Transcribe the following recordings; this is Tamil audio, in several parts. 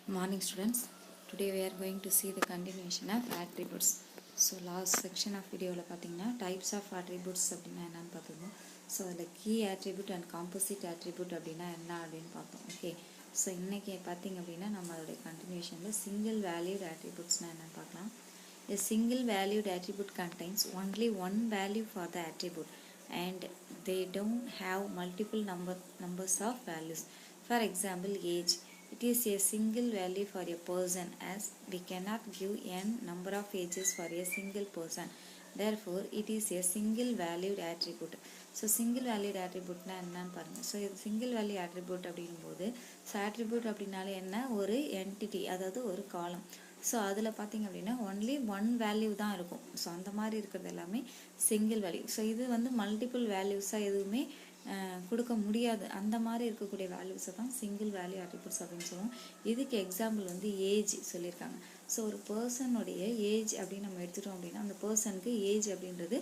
Morning students. Today we are going to see the continuation of attributes. So last section of video la pathina types of attributes அப்படினா என்னன்னு பார்த்தோம். So the key attribute and composite attribute அப்படினா என்ன அப்படினு பார்த்தோம். Okay. So இன்னைக்கு பாத்தீங்க அப்படினா நம்ம அதோட continuationல single valued attributes னா என்னன்னு பார்க்கலாம். A single valued attribute contains only one value for the attribute and they don't have multiple numbers of values. For example, age. It is a single value for a person as we cannot give n number of ages for a single person. Therefore, it is a single valued attribute. So, single valued attribute na enna parunga. So, single value attribute அப்படிங்கும்போது so attribute அப்படினாலே என்ன ஒரு entity அதாவது ஒரு column. ஸோ அதில் பார்த்திங்க அப்படின்னா ஒன்லி ஒன் வேல்யூ தான் இருக்கும். ஸோ அந்த மாதிரி இருக்கிறது எல்லாமே சிங்கிள் வேல்யூ. ஸோ இது வந்து மல்டிபிள் வேல்யூஸாக எதுவுமே கொடுக்க முடியாது. அந்த மாதிரி இருக்கக்கூடிய வேல்யூஸை தான் சிங்கிள் வேல்யூ அட்ரிபியூட்ஸ் அப்படின்னு சொல்லுவோம். இதுக்கு எக்ஸாம்பிள் வந்து ஏஜ் சொல்லியிருக்காங்க. ஸோ ஒரு பர்சனுடைய ஏஜ் அப்படின்னு நம்ம எடுத்துட்டோம் அப்படின்னா அந்த பர்சனுக்கு ஏஜ் அப்படின்றது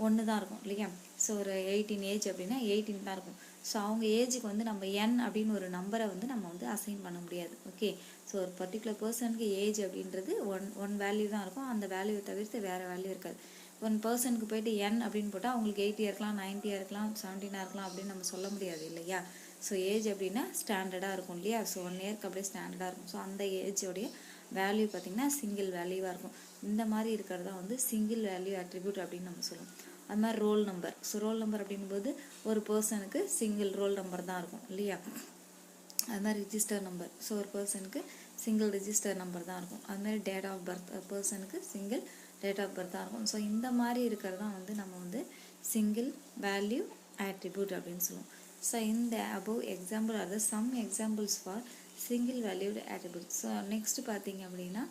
ஒன்று தான் இருக்கும் இல்லையா. ஸோ ஒரு 18 ஏஜ் அப்படின்னா 18 தான் இருக்கும். ஸோ அவங்க ஏஜுக்கு வந்து நம்ம n அப்படின்னு ஒரு நம்பரை வந்து நம்ம வந்து அசைன் பண்ண முடியாது. ஓகே. ஸோ ஒரு பர்டிகுலர் பர்சனுக்கு ஏஜ் அப்படின்றது ஒன் வேல்யூ தான் இருக்கும். அந்த வேல்யூவை தவிர்த்து வேறு வேல்யூ இருக்காது. ஒன் பர்சனுக்கு போய்ட்டு n அப்படின்னு போட்டால் அவங்களுக்கு 80 இருக்கலாம், 90 இருக்கலாம், 17 இருக்கலாம் அப்படின்னு நம்ம சொல்ல முடியாது இல்லையா. ஸோ ஏஜ் அப்படின்னா ஸ்டாண்டர்டாக இருக்கும் இல்லையா. ஸோ 1 இயர்க்கு அப்படியே ஸ்டாண்டர்டாக இருக்கும். ஸோ அந்த ஏஜோடைய வேல்யூ பார்த்திங்கன்னா சிங்கிள் வேல்யூவாக இருக்கும். இந்த மாதிரி இருக்கிறதா வந்து சிங்கிள் வேல்யூ அட்ரிபியூட் அப்படின்னு நம்ம சொல்லுவோம். அது மாதிரி roll number. So roll number அப்படிங்கும்போது ஒரு பர்சனுக்கு சிங்கிள் ரோல் நம்பர் தான் இருக்கும் இல்லையா. அது மாதிரி ரிஜிஸ்டர் நம்பர். ஸோ ஒரு பர்சனுக்கு சிங்கிள் ரிஜிஸ்டர் நம்பர் தான் இருக்கும். அது மாதிரி டேட் ஆஃப் பர்த் பர்சனுக்கு சிங்கிள் டேட் ஆஃப் பர்த் தான் இருக்கும். ஸோ இந்த மாதிரி இருக்கிறது தான் வந்து நம்ம வந்து சிங்கிள் வேல்யூ attribute அப்படின்னு சொல்லுவோம். ஸோ இந்த above example are the some examples for single valued attributes. So next பார்த்தீங்க அப்படின்னா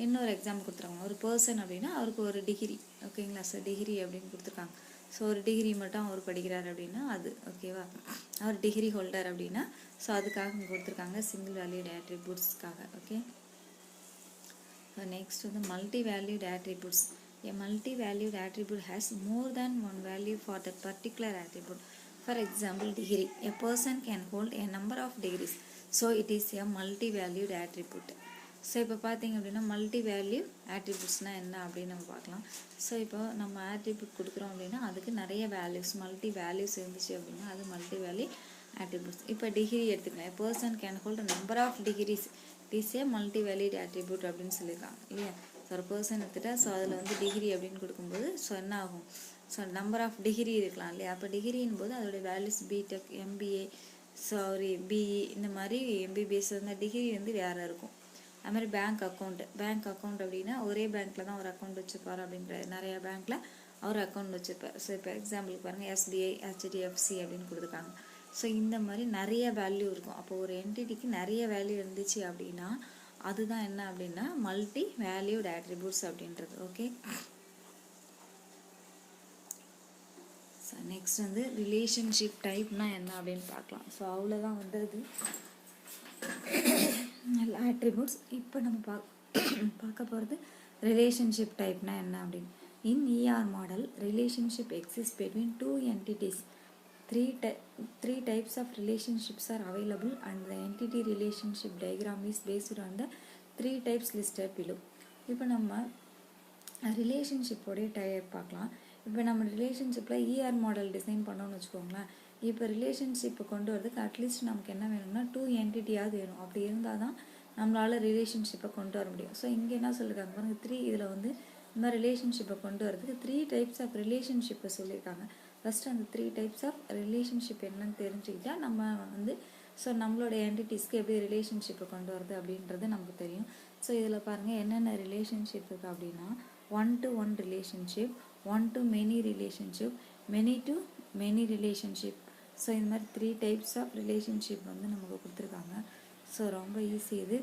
இன்னொரு எக்ஸாம்பிள் கொடுத்துருக்காங்க. ஒரு பர்சன் அப்படின்னா அவருக்கு ஒரு டிகிரி. ஓகேங்களா. ஸோ டிகிரி அப்படின்னு கொடுத்துருக்காங்க. ஸோ ஒரு டிகிரி மட்டும் அவர் படிக்கிறார் அப்படின்னா அது ஓகேவா. அவர் டிகிரி ஹோல்டர் அப்படின்னா ஸோ அதுக்காக கொடுத்துருக்காங்க சிங்கிள் வேல்யூட் attributesக்காக. ஓகே. ஸோ நெக்ஸ்ட் வந்து multi valued attributes. A multi-valued attribute has more than one value for that particular attribute. For example, degree. A person can hold a number of degrees. So, it is a multi-valued attribute. So இப்போ பார்த்தீங்க அப்படின்னா மல்டி வேல்யூ ஆட்ரிபியூட்ஸ்னால் என்ன அப்படின்னு நம்ம பார்க்கலாம். ஸோ இப்போ நம்ம ஆட்ரிபியூட் கொடுக்குறோம் அப்படின்னா அதுக்கு நிறைய வேல்யூஸ் மல்டி வேல்யூஸ் இருந்துச்சு அப்படின்னா அது மல்டி வேல்யூ ஆட்ரிபியூட்ஸ். இப்போ டிகிரி எடுத்துக்கலாம். Person can hold number of degrees. It is a multi valued attribute அப்படின்னு சொல்லியிருக்காங்க இல்லையா. ஸோ ஒரு பர்சன் எடுத்துட்டா ஸோ அதில் வந்து டிகிரி அப்படின்னு கொடுக்கும்போது ஸோ என்ன ஆகும். ஸோ நம்பர் ஆஃப் டிகிரி இருக்கலாம் இல்லையா. அப்போ டிகிரின் போது அதோடைய வேல்யூஸ் பிடெக், எம்பிஏ, பிஇ இந்த மாதிரி எம்பிபிஎஸ் வந்து டிகிரி வந்து வேறு இருக்கும். அது மாதிரி பேங்க் அக்கௌண்ட் அப்படின்னா ஒரே பேங்க்கில் தான் ஒரு அக்கௌண்ட் வச்சுருப்பார் அப்படின்ற நிறையா பேங்க்கில் அவர் அக்கௌண்ட் வச்சுருப்பார். ஸோ இப்போ எக்ஸாம்பிளுக்கு பாருங்கள் எஸ்பிஐ, ஹெச்டிஎஃப்சி அப்படின்னு கொடுத்துருக்காங்க. ஸோ இந்த மாதிரி நிறைய வேல்யூ இருக்கும். அப்போ ஒரு என்டிட்டிக்கு நிறைய வேல்யூ இருந்துச்சு அப்படின்னா அதுதான் என்ன அப்படின்னா மல்டி வேல்யூட் ஆட்ரிபியூட்ஸ் அப்படின்றது. ஓகே. ஸோ நெக்ஸ்ட் வந்து ரிலேஷன்ஷிப் டைப்னா என்ன அப்படின்னு பார்க்கலாம். ஸோ அவ்வளோதான் வந்து அது நல்ல ஆட்ரிபியூட்ஸ். இப்போ நம்ம பார்க்க போகிறது ரிலேஷன்ஷிப் டைப்னா என்ன அப்படின்னு. In ER model relationship exist between two entities. Three types of relationships are available and the entity relationship diagram is based on the 3 types listed below. இப்போ நம்ம ரிலேஷன்ஷிப்போடைய டைப் பார்க்கலாம். இப்போ நம்ம ரிலேஷன்ஷிப்பில் ER மாடல் டிசைன் பண்ணோன்னு வச்சுக்கோங்களேன். இப்போ ரிலேஷன்ஷிப்பை கொண்டு வரதுக்கு அட்லீஸ்ட் நமக்கு என்ன வேணும்னா 2 என்டிட்டியாவது வேணும். அப்படி இருந்தால் தான் நம்மளால் ரிலேஷன்ஷிப்பை கொண்டு வர முடியும். ஸோ இங்கே என்ன சொல்லியிருக்காங்க பாருங்கள் 3. இதில் வந்து இந்த மாதிரி ரிலேஷன்ஷிப்பை கொண்டு வரதுக்கு 3 டைப்ஸ் ஆஃப் ரிலேஷன்ஷிப்பை சொல்லியிருக்காங்க. ஃபஸ்ட்டு அந்த 3 டைப்ஸ் ஆஃப் ரிலேஷன்ஷிப் என்னன்னு தெரிஞ்சுக்கிட்டால் நம்ம வந்து ஸோ நம்மளோட என்டிட்டிஸ்க்கு எப்படி ரிலேஷன்ஷிப்பை கொண்டு வரது அப்படின்றது நமக்கு தெரியும். ஸோ இதில் பாருங்கள் என்னென்ன ரிலேஷன்ஷிப் இருக்குது அப்படின்னா 1-to-1 relationship, 1-to-many relationship, many-to-many relationship. So இந்த மாதிரி 3 டைப்ஸ் ஆஃப் ரிலேஷன்ஷிப் வந்து நமக்கு கொடுத்துருக்காங்க. ஸோ ரொம்ப ஈஸி இது.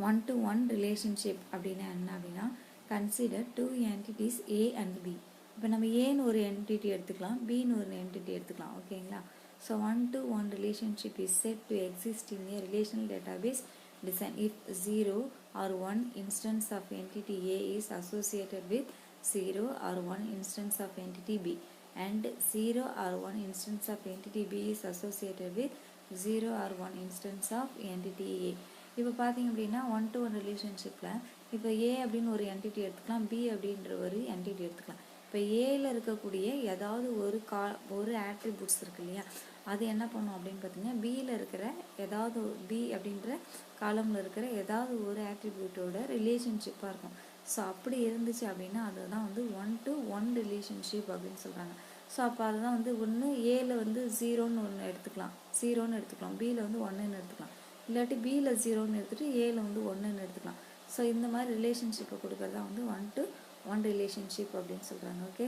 1-to-1 ரிலேஷன்ஷிப் அப்படின்னா என்ன அப்படின்னா consider 2 entities A and B. இப்போ நம்ம ஏன்னு ஒரு என்டிட்டி எடுத்துக்கலாம், பின்னு ஒரு என்டிட்டி எடுத்துக்கலாம். ஓகேங்களா. So 1-to-1 relationship is set to exist in A relational database design if 0 or 1 instance of entity A is associated with 0 or 1 instance of entity B and 0 or 1 instance of entity B is associated with 0 or 1 instance of entity A. இப்போ பார்த்தீங்க அப்படின்னா 1-to-1 ரிலேஷன்ஷிப்பில் இப்போ ஏ அப்படின்னு ஒரு என்டிட்டி எடுத்துக்கலாம், பி அப்படின்ற ஒரு என்டிட்டி எடுத்துக்கலாம். இப்போ ஏல இருக்கக்கூடிய ஏதாவது ஒரு ஆட்ரிபியூட்ஸ் இருக்கு இல்லையா, அது என்ன பண்ணும் அப்படின்னு பார்த்தீங்கன்னா பியில் இருக்கிற ஏதாவது பி அப்படின்ற காலமில் இருக்கிற ஏதாவது ஒரு ஆட்ரிபியூட்டோட ரிலேஷன்ஷிப்பாக இருக்கும். ஸோ அப்படி இருந்துச்சு அப்படின்னா அதுதான் வந்து 1-to-1 ரிலேஷன்ஷிப் அப்படின்னு சொல்கிறாங்க. ஸோ அப்போ அதுதான் வந்து ஒன்று ஏல வந்து 0ன்னு ஒன்று எடுத்துக்கலாம், 0ன்னு எடுத்துக்கலாம், பியில் வந்து 1ன்னு எடுத்துக்கலாம், இல்லாட்டி பியில் 0ன்னு எடுத்துகிட்டு ஏல வந்து 1ன்னு எடுத்துக்கலாம். ஸோ இந்த மாதிரி ரிலேஷன்ஷிப்பை கொடுக்கறதா வந்து 1-to-1 ரிலேஷன்ஷிப் அப்படின்னு சொல்கிறாங்க. ஓகே,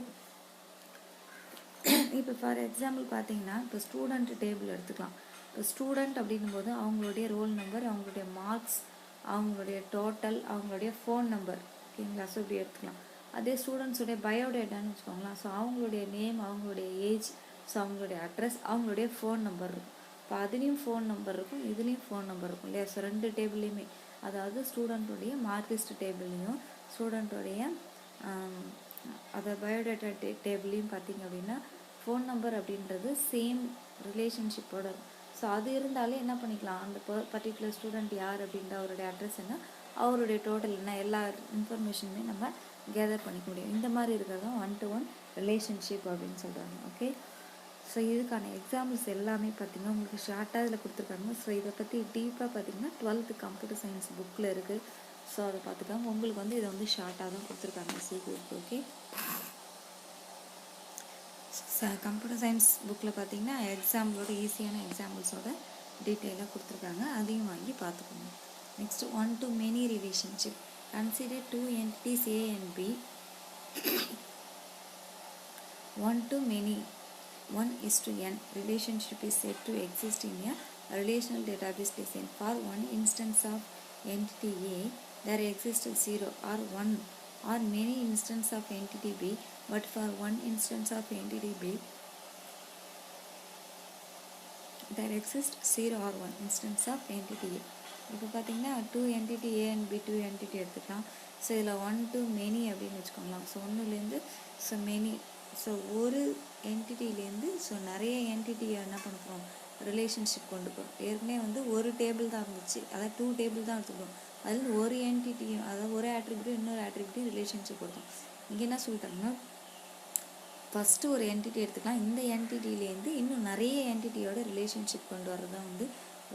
இப்போ ஃபார் எக்ஸாம்பிள் பார்த்தீங்கன்னா இப்போ ஸ்டூடெண்ட் டேபிள் எடுத்துக்கலாம். இப்போ ஸ்டூடெண்ட் அப்படிங்கும்போது அவங்களுடைய ரோல் நம்பர், அவங்களுடைய மார்க்ஸ், அவங்களுடைய டோட்டல், அவங்களுடைய ஃபோன் நம்பர், ஓகேங்களா. ஸோ இப்படி எடுத்துக்கலாம். அதே ஸ்டூடெண்ட்ஸுடைய பயோடேட்டான்னு வச்சுக்கோங்களேன். ஸோ அவங்களுடைய நேம், அவங்களுடைய ஏஜ், ஸோ அவங்களுடைய அட்ரஸ், அவங்களுடைய ஃபோன் நம்பர் இருக்கும். இப்போ அதுலேயும் ஃபோன் நம்பர் இருக்கும், இதுலேயும் ஃபோன் நம்பர் இருக்கும் இல்லையா. ஸோ ரெண்டு டேபிள்லேயுமே, அதாவது ஸ்டூடெண்ட்டுடைய மார்க்லிஸ்ட் டேபிள்லையும் ஸ்டூடெண்ட்டுடைய அதை பயோடேட்டா டேபிள்லையும் பார்த்தீங்க அப்படின்னா ஃபோன் நம்பர் அப்படின்றது சேம் ரிலேஷன்ஷிப்போட இருக்கும். ஸோ அது இருந்தாலே என்ன பண்ணிக்கலாம், அந்த பர்டிகுலர் ஸ்டூடெண்ட் யார் அப்படின்ற அவருடைய அட்ரஸ் என்ன, அவருடைய டோட்டல் என்ன, எல்லா இன்ஃபர்மேஷனுமே நம்ம கேதர் பண்ணிக்க முடியும். இந்த மாதிரி இருக்கிறது தான் 1-to-1 ரிலேஷன்ஷிப் அப்படின்னு சொல்கிறாங்க. ஓகே, ஸோ இதுக்கான எக்ஸாம்பிள்ஸ் எல்லாமே பார்த்திங்கன்னா உங்களுக்கு ஷார்ட்டாக இதில் கொடுத்துருக்காங்க. ஸோ இதை பற்றி டீப்பாக பார்த்திங்கன்னா 12th கம்ப்யூட்டர் சயின்ஸ் புக்கில் இருக்குது. ஸோ அதை பார்த்துக்காங்க. உங்களுக்கு வந்து இதை வந்து ஷார்ட்டாக தான் கொடுத்துருக்காங்க சீக்கிரம். ஓகே, கம்ப்யூட்டர் சயின்ஸ் புக்கில் பார்த்தீங்கன்னா எக்ஸாம்பிளோட ஈஸியான எக்ஸாம்பிள்ஸோட டீட்டெயிலாக கொடுத்துருக்காங்க, அதையும் வாங்கி பார்த்துக்கோங்க. Next 1-to-many relationship. Consider 2 entities A and B. 1-to-many, 1:n relationship is said to exist in a relational database design. For one instance of entity A, there exists 0 or 1 or many instances of entity B, but for one instance of entity B, there exists 0 or 1 instance of entity A. இப்போ பார்த்தீங்கன்னா 2 entity A and B 2 entity எடுத்துக்கலாம். ஸோ இதில் 1-to-many அப்படின்னு வச்சுக்கோங்களேன். ஸோ ஒன்றுலேருந்து ஸோ மெனி, ஸோ ஒரு என்டிட்டிலேருந்து ஸோ நிறைய என்டிட்டியை என்ன பண்ணுறோம், ரிலேஷன்ஷிப் கொண்டு போகிறோம். ஏற்கனவே வந்து ஒரு டேபிள் தான் இருந்துச்சு, அதாவது 2 டேபிள் தான் எடுத்துக்கிறோம். அதில் ஒரு என்டிட்டியும், அதாவது ஒரு ஆட்ரிபியூட்டும் இன்னொரு ஆட்ரிபியூட்டும் ரிலேஷன்ஷிப் கொடுத்தோம். இங்கே என்ன சொல்லிட்டாங்கன்னா ஃபஸ்ட்டு ஒரு என்டிட்டி எடுத்துக்கலாம், இந்த என்டிட்டிலேருந்து இன்னும் நிறைய என்டிட்டியோட ரிலேஷன்ஷிப் கொண்டு வர்றது தான் வந்து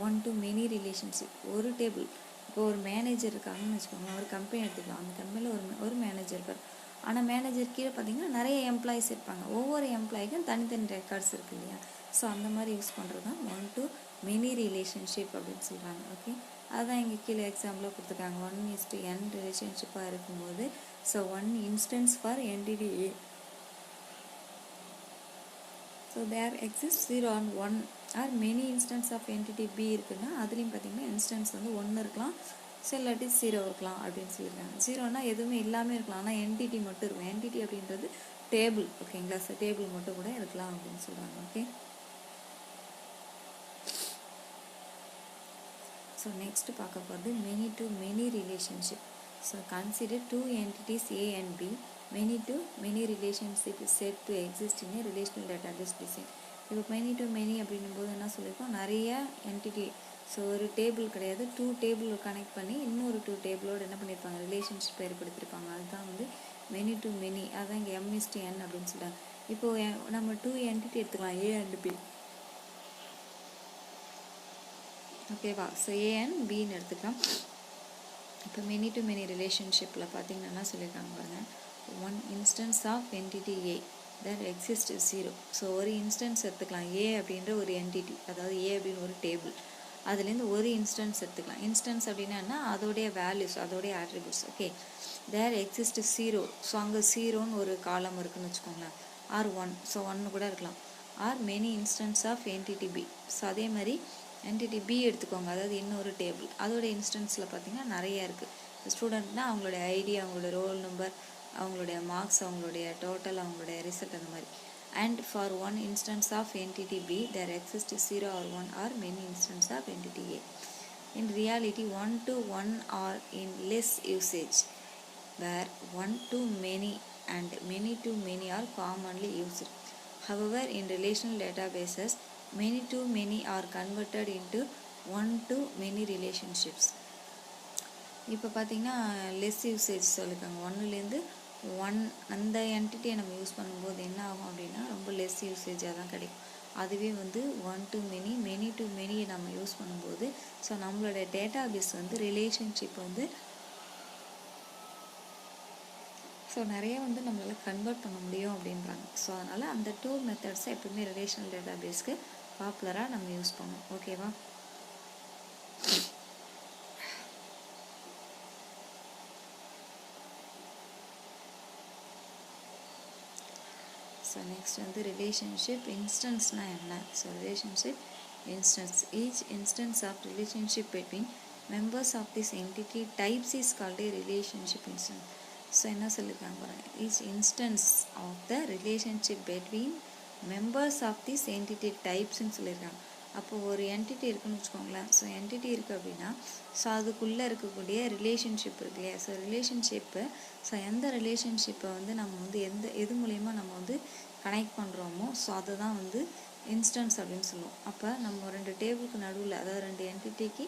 1-to-many ரிலேஷன்ஷிப். ஒரு டேபிள், இப்போ ஒரு மேனேஜர் இருக்காங்கன்னு வச்சுக்கோங்க, ஒரு கம்பெனி எடுத்துக்கலாம். அந்த கம்பெனியில் ஒரு மேனேஜர் இருப்பார். ஆனால் மேனேஜர் கீழே பார்த்தீங்கன்னா நிறைய எம்ப்ளாயிஸ் இருப்பாங்க. ஒவ்வொரு எம்ப்ளாய்க்கும் தனித்தனி ரெக்கார்ட்ஸ் இருக்குது இல்லையா. ஸோ அந்த மாதிரி யூஸ் பண்ணுறது தான் 1-to-many ரிலேஷன்ஷிப் அப்படின்னு சொல்கிறாங்க. ஓகே, அதுதான் இங்கே கீழே எக்ஸாம்பிளாக கொடுத்துருக்காங்க. 1:n ரிலேஷன்ஷிப்பாக இருக்கும்போது so 1 instance for entity A. So there exist 0 and 1 or many instance of entity B இருக்குன்னா அதுலேயும் பார்த்தீங்கன்னா இன்ஸ்டன்ஸ் வந்து 1 இருக்கலாம், ஸோ இல்லாட்டி 0 இருக்கலாம் அப்படின்னு சொல்லியிருக்காங்க. 0னா எதுவுமே இல்லாமல் இருக்கலாம், ஆனால் என்டிட்டி மட்டும் இருக்கும். என்டிட்டி அப்படின்றது டேபிள், ஓகேங்களா. ஸோ டேபிள் மட்டும் கூட இருக்கலாம் அப்படின்னு சொல்கிறாங்க. ஓகே, ஸோ நெக்ஸ்ட் பார்க்க போகிறது many-to-many relationship. So consider 2 entities A and B. Many-to-many relationship is said to exist in a relational database design. இப்போ many-to-many அப்படின்னும்போது என்ன சொல்லியிருக்கோம், நிறைய என்டிட்டி, ஸோ ஒரு டேபிள் கிடையாது, 2 டேபிள் கனெக்ட் பண்ணி இன்னொரு 2 டேபிளோடு என்ன பண்ணியிருப்பாங்க, ரிலேஷன்ஷிப் ஏற்படுத்தியிருப்பாங்க. அதுதான் வந்து many-to-many. அதுதான் இங்கே M:n அப்படின்னு சொல்கிறாங்க. இப்போது நம்ம 2 என்டிட்டி எடுத்துக்கலாம், A and B, ஓகேவா. ஸோ A and Bன்னு எடுத்துக்கலாம். இப்போ many-to-many ரிலேஷன்ஷிப்பில் பார்த்தீங்கன்னா சொல்லியிருக்காங்க பாருங்கள், 1 instance of entity A that exists 0. So ஒரு இன்ஸ்டன்ஸ் எடுத்துக்கலாம், A அப்படின்ற ஒரு என்டிட்டி, அதாவது A அப்படின்னு ஒரு டேபிள், அதுலேருந்து ஒரு இன்ஸ்டன்ஸ் எடுத்துக்கலாம். இன்ஸ்டன்ஸ் அப்படின்னா அதோடைய வேல்யூஸ், அதோடைய attributes. Okay, there exist 0. So அங்கே 0ன்னு ஒரு காலம் இருக்குதுன்னு வச்சுக்கோங்களேன், ஆர் 1, ஸோ 1 கூட இருக்கலாம், or many instance of entity B. So அதே மாதிரி என்டிட்டி B எடுத்துக்கோங்க, அதாவது இன்னொரு டேபிள், அதோடைய இன்ஸ்டன்ஸில் பார்த்தீங்கன்னா நிறைய இருக்குது. ஸ்டூடெண்ட்னா அவங்களுடைய ஐடி, அவங்களோட ரோல் நம்பர், அவங்களுடைய மார்க்ஸ், அவங்களுடைய டோட்டல், அவங்களுடைய ரிசல்ட், அந்த மாதிரி. And for 1 instance of entity B, there exists 0 or 1 or many instances of entity A. In reality, 1-to-1 are in less usage, where 1-to-many and many-to-many are commonly used. However, in relational databases, many-to-many are converted into 1-to-many relationships. இப்போ பார்த்தீங்கன்னா லெஸ் யூசேஜ் சொல்லியிருக்காங்க. ஒன்றுலேருந்து ஒன் அந்த என்டிட்டியை நம்ம யூஸ் பண்ணும்போது என்ன ஆகும் அப்படின்னா ரொம்ப லெஸ் யூசேஜாக தான் கிடைக்கும். அதுவே வந்து one to many, many to மெனியை நம்ம யூஸ் பண்ணும்போது ஸோ நம்மளோட டேட்டா பேஸ் வந்து ரிலேஷன்ஷிப் வந்து ஸோ நிறைய வந்து நம்மளால் கன்வெர்ட் பண்ண முடியும் அப்படின்றாங்க. ஸோ அதனால் அந்த டூ மெத்தட்ஸை எப்பவுமே ரிலேஷனல் டேட்டா பேஸ்க்கு பாப்புலராக நம்ம யூஸ் பண்ணோம். ஓகேவா? ஸோ நெக்ஸ்ட் வந்து ரிலேஷன்ஷிப் இன்ஸ்டன்ஸ்னால் என்ன? So relationship instance. Each instance of relationship between members of this entity types is called a relationship instance. So என்ன சொல்லியிருக்காங்க பாருங்க, each instance of the relationship between members of this entity typesன்னு சொல்லியிருக்காங்க. அப்போது ஒரு என்டிட்டி இருக்குன்னு வச்சுக்கோங்களேன். ஸோ என்டிட்டி இருக்குது அப்படின்னா ஸோ அதுக்குள்ளே இருக்கக்கூடிய ரிலேஷன்ஷிப் இருக்கு இல்லையா? ஸோ ரிலேஷன்ஷிப்பு ஸோ எந்த ரிலேஷன்ஷிப்பை வந்து நம்ம வந்து எது மூலயமா நம்ம வந்து கனெக்ட் பண்ணுறோமோ ஸோ அதுதான் வந்து இன்ஸ்டன்ஸ் அப்படின்னு சொல்லுவோம். அப்போ நம்ம 2 டேபிளுக்கு நடுவில், அதாவது 2 என்டிட்டிக்கு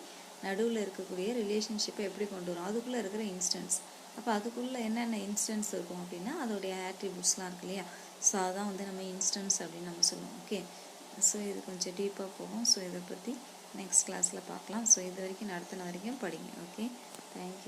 நடுவில் இருக்கக்கூடிய ரிலேஷன்ஷிப்பை எப்படி கொண்டு வரும்? அதுக்குள்ளே இருக்கிற இன்ஸ்டன்ஸ். அப்போ அதுக்குள்ளே என்னென்ன இன்ஸ்டன்ஸ் இருக்கும் அப்படின்னா அதோடைய ஆட்ரிபியூட்ஸ்லாம் இருக்கு இல்லையா? ஸோ அதான் வந்து நம்ம இன்ஸ்டன்ஸ் அப்படின்னு நம்ம சொல்லுவோம். ஓகே, ஸோ இது கொஞ்சம் டீப்பாக போகும். ஸோ இதை பற்றி நெக்ஸ்ட் கிளாஸில் பார்க்கலாம். ஸோ இது வரைக்கும் நடத்தின வரைக்கும் படிங்க. Okay, thank you.